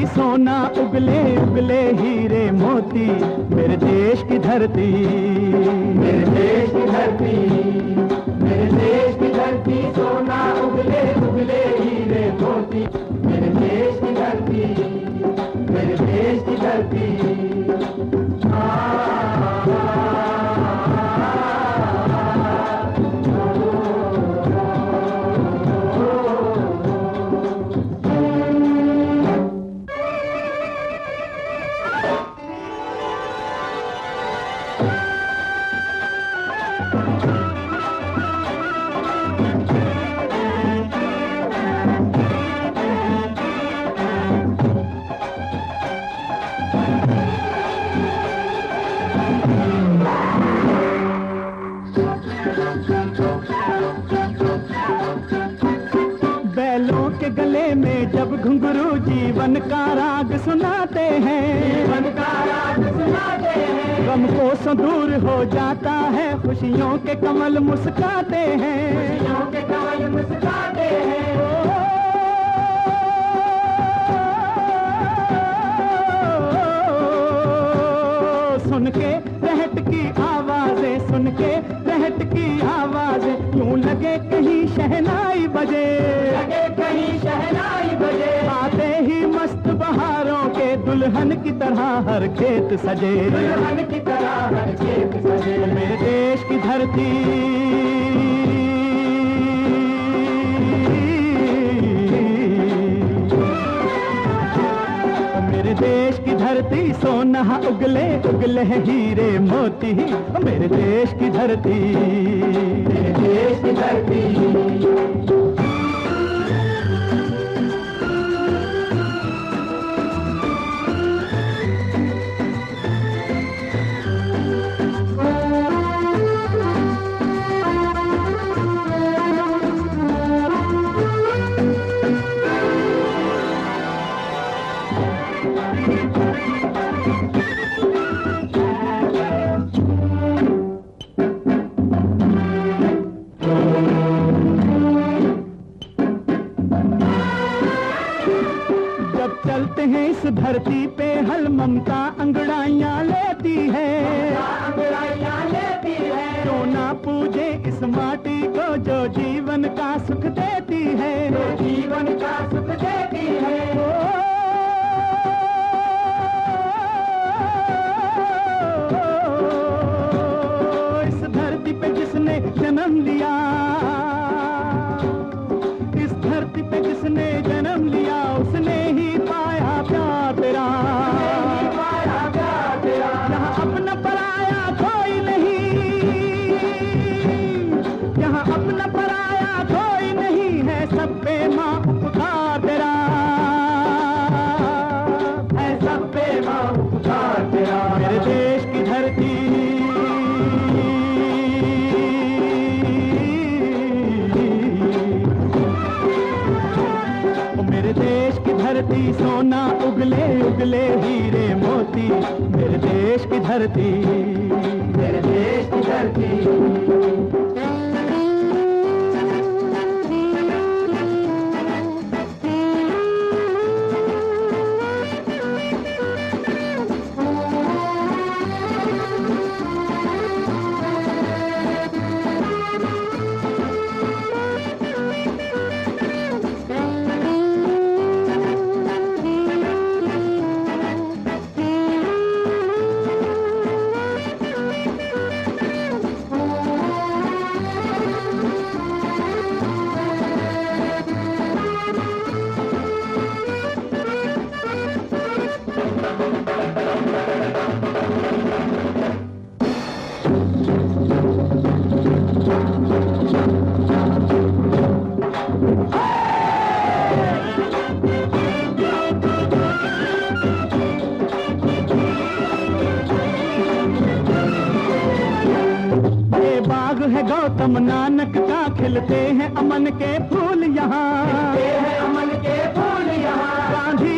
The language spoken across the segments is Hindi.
सोना उगले उगले हीरे मोती, मेरे देश की धरती, मेरे देश की धरती, मेरे देश की धरती, सोना उगले उगले हीरे मोती, मेरे देश की धरती, मेरे देश की धरती। बैलों के गले में जब घुंघरू जीवन का राग सुनाते हैं, जीवन का राग सुनाते हैं, गम को दूर हो जाता है, खुशियों के कमल मुस्काते हैं, खुशियों के कमल मुस्काते हैं। सुन के रहट की आवाजें, सुन के रहट की आवाजें, यूं लगे कहीं शहनाई बजे, लगे कहीं शहनाई बजे, आते ही मस्त बहारों के दुल्हन की तरह हर खेत सजे, दुल्हन की तरह हर खेत सजे। मेरे देश की धरती, मेरे देश की धरती, सोना उगले उगले हीरे मोती, मेरे देश की धरती, मेरे देश की धरती। चलते हैं इस धरती पे हल ममता अंगड़ाइयाँ लेती है, अंगड़ाइयाँ लेती है, जो ना पूजे इस माटी को जो जीवन का सुख देती है, जो जीवन का सुख देती है। इस धरती पे जिसने जन्म लिया, इस धरती पे जिसने जन्म लिया, उसने ही पाया प्यार तेरा, पाया प्यार तेरा। यहाँ अपना पराया कोई नहीं, यहाँ अपना पराया कोई नहीं है, सब पे माँ उपकार तेरा है, सब पे माँ उपकार तेरा। मेरे देश की धरती, मेरे देश की धरती, सोना उगले उगले हीरे मोती, मेरे देश की धरती, मेरे देश की धरती। है गौतम नानक का, खिलते हैं अमन के फूल यहाँ, खिलते हैं अमन के फूल यहाँ। गांधी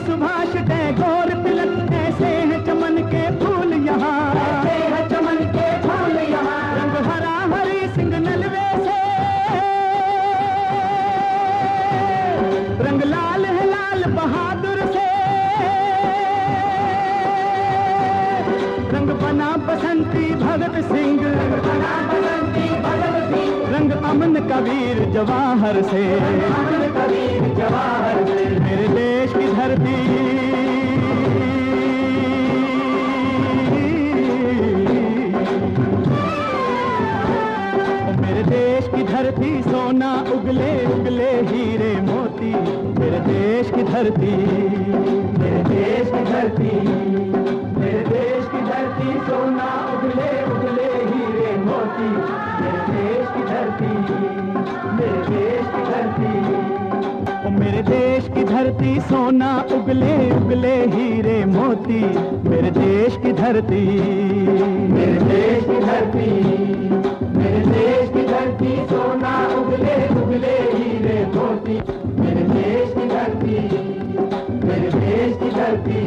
सुभाष टैगोर तिलक, ऐसे हैं चमन के फूल यहाँ, ऐसे हैं चमन के फूल यहाँ। रंग हरा हरी सिंह नलवे से, रंग लाल है लाल बहादुर से, रंग बना बसंती भगत सिंह, रंग बना बसंती भगत सिंह। रंग अमन कबीर जवाहर से, अमन कबीर जवाहर से। मेरे देश की धरती, मेरे देश की धरती सोना उगले उगले हीरे मोती। मेरे देश की धरती, मेरे देश की धरती, मेरे देश की धरती सोना उगले उगले हीरे मोती। मेरे देश की धरती, मेरे देश की धरती, मेरे देश की धरती सोना उगले उगले हीरे मोती। मेरे देश की धरती, मेरे देश की धरती, मेरे देश की धरती सोना उगले उगले हीरे मोती। मेरे देश की धरती, मेरे देश की धरती।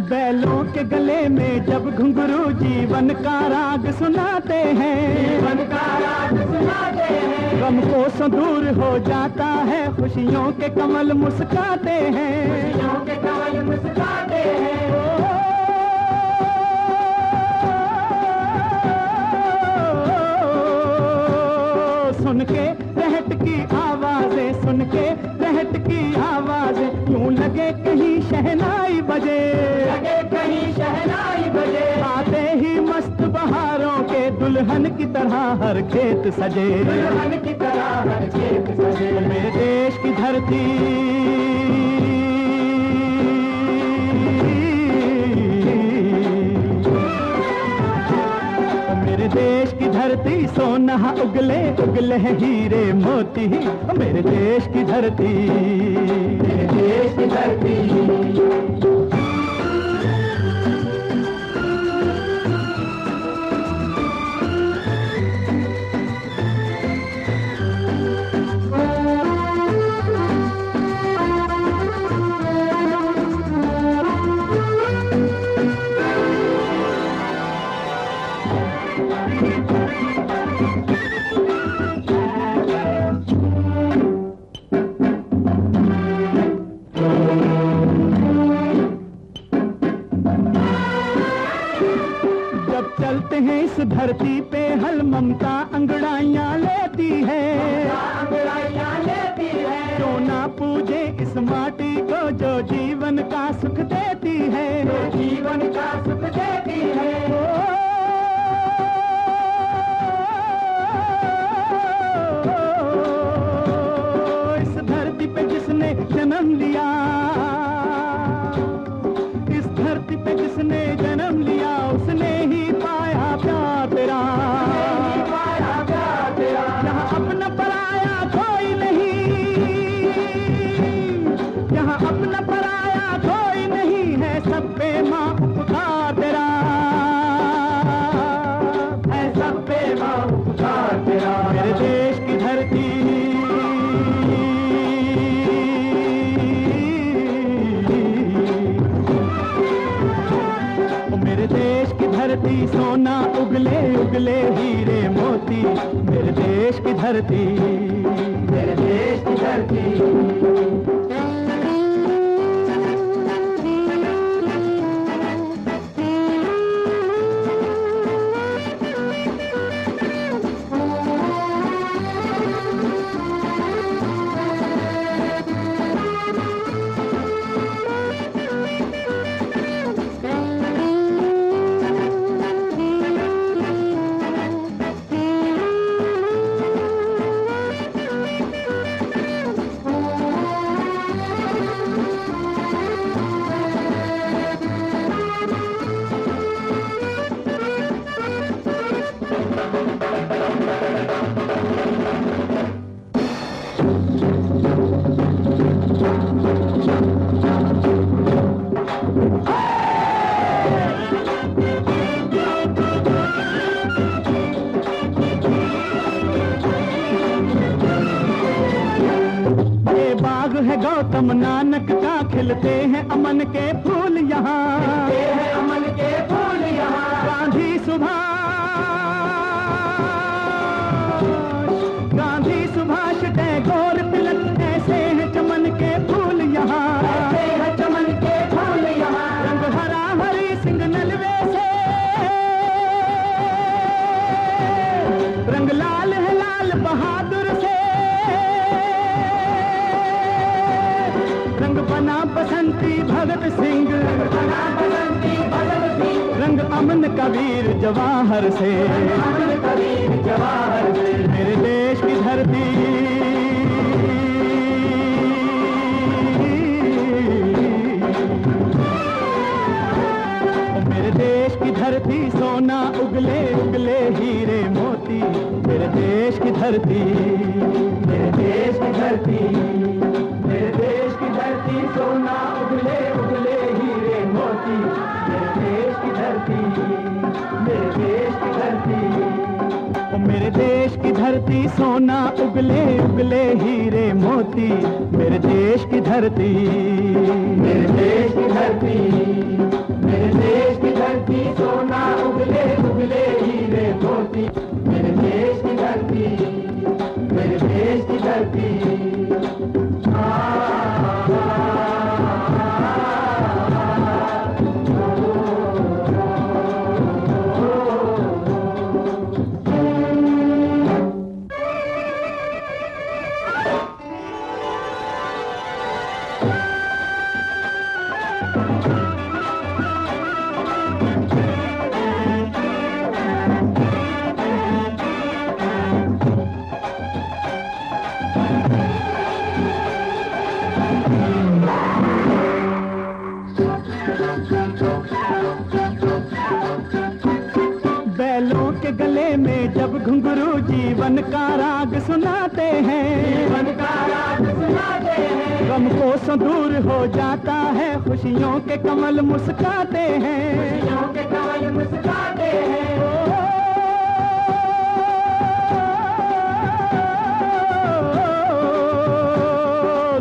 बैलों के गले में जब घुंघरू जीवन का राग सुनाते हैं, जीवन का राग सुनाते हैं। गम को दूर हो जाता है, खुशियों के कमल मुस्काते हैं, खुशियों के कमल मुस्काते हैं। सुन के रहट की आवाजें, सुन के रहट की आवाजें, यूं लगे कहीं शहनाई बजे, लगे कहीं शहनाई बजे। आते ही मस्त बहारों के दुल्हन की तरह हर खेत सजे, दुल्हन की तरह हर खेत सजे। मेरे देश की धरती, मेरे देश की धरती सोना उगले उगले हीरे मोती। मेरे देश की धरती, मेरे देश की धरती। चलते हैं इस धरती पे हल ममता अंगड़ाइयाँ लेती है, अंगड़ाइयाँ लेती है। क्यों ना पूजे इस माटी को जो जीवन का सुख देती है, जो जीवन का सुख देती है। इस धरती पे जिसने जन्म लिया, इस धरती पे जिसने जन्म लिया, उसने ही पाया प्यार तेरा, यहाँ अपना पराया कोई नहीं, यहाँ अपना पराया कोई नहीं है, सब पे माँ उपकार तेरा है, सब पे माँ उपकार तेरा। मेरे देश की धरती, मेरे देश की धरती सोना उगले उगले हीरे मोती। मेरे देश की धरती, मेरे देश की धरती। है गौतम नानक का, खिलते हैं अमन के फूल यहाँ, खिलते हैं अमन के फूल यहाँ। गांधी सुभाष टैगोर तिलक, ऐसे हैं चमन के फूल यहाँ, ऐसे हैं चमन के फूल यहाँ। रंग हरा हरी सिंह नलवे से, रंग लाल है लाल बहादुर से, रंग बना बसंती भगत सिंह, रंग अमन कबीर जवाहर से, अमन कबीर जवाहर से। मेरे देश की धरती, मेरे देश की धरती सोना उगले उगले हीरे मोती, मेरे देश की धरती, मेरे देश की धरती, मेरे देश की धरती सोना उगले उगले हीरे मोती, मेरे देश की धरती, मेरे देश की धरती। मेरे देश की धरती सोना उगले उगले हीरे मोती, मेरे देश की धरती, मेरे देश की धरती, मेरे देश की धरती सोना उगले उगले हीरे मोती, मेरे देश की धरती, मेरे देश की धरती। बैलों के गले में जब घुंघरू जीवन का राग सुनाते हैं, जीवन का राग सुनाते हैं। गम को दूर हो जाता है, खुशियों के कमल मुस्काते हैं, खुशियों के कमल मुस्काते हैं।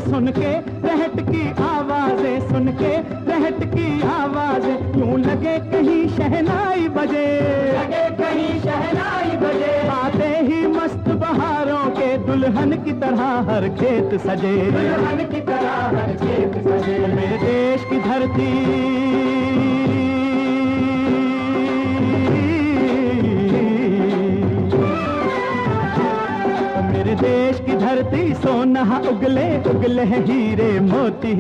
सुन के रहट की आवाजें, सुन के रहट की आवाजें, यूं लगे कहीं शहनाई बजे, लगे कहीं शहनाई बजे। आते ही मस्त बहारों के दुल्हन की तरह हर खेत सजे, दुल्हन की तरह हर खेत सजे। मेरे देश की धरती, मेरे देश की धरती सोना उगले उगले हीरे मोती,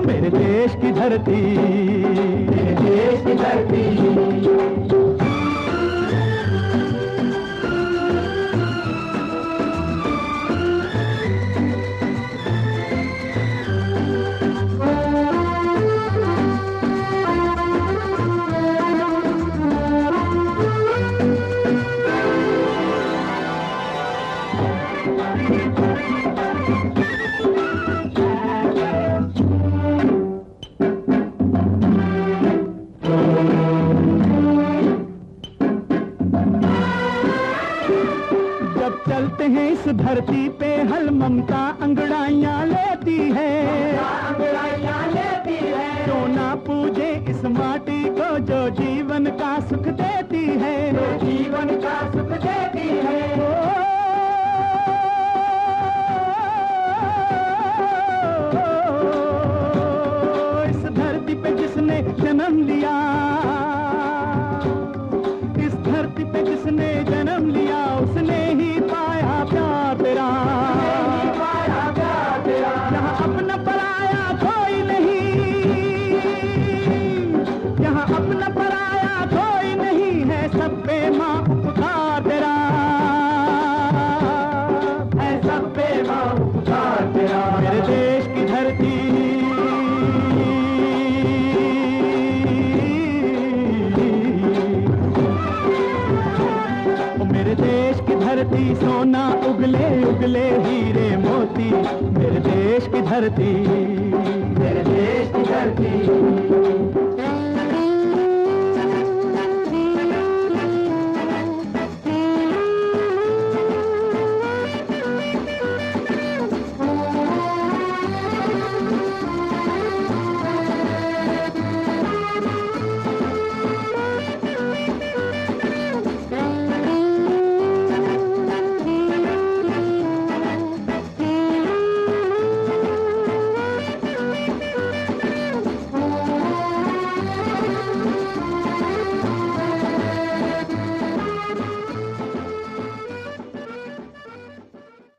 मेरे देश की धरती, मेरे देश की धरती। चलते हैं इस धरती पे हल ममता अंगड़ाइयाँ लेती है, अंगड़ाइयाँ लेती है। क्यों ना पूजे इस माटी को जो जीवन का सुख देती है, जो जीवन का सुख देती है। इस धरती पे जिसने जन्म लिया, इस धरती पे जिसने जन्म लिया, उसने ही पाया प्यार तेरा, यहाँ अपना पराया कोई नहीं, यहाँ अपना पराया कोई नहीं है, सब पे माँ उपकार तेरा है, सब पे माँ उपकार तेरा। मेरे देश की धरती, मेरे देश की धरती सोना उगले उगले हीरे मोती, मेरे देश की धरती, मेरे देश की धरती।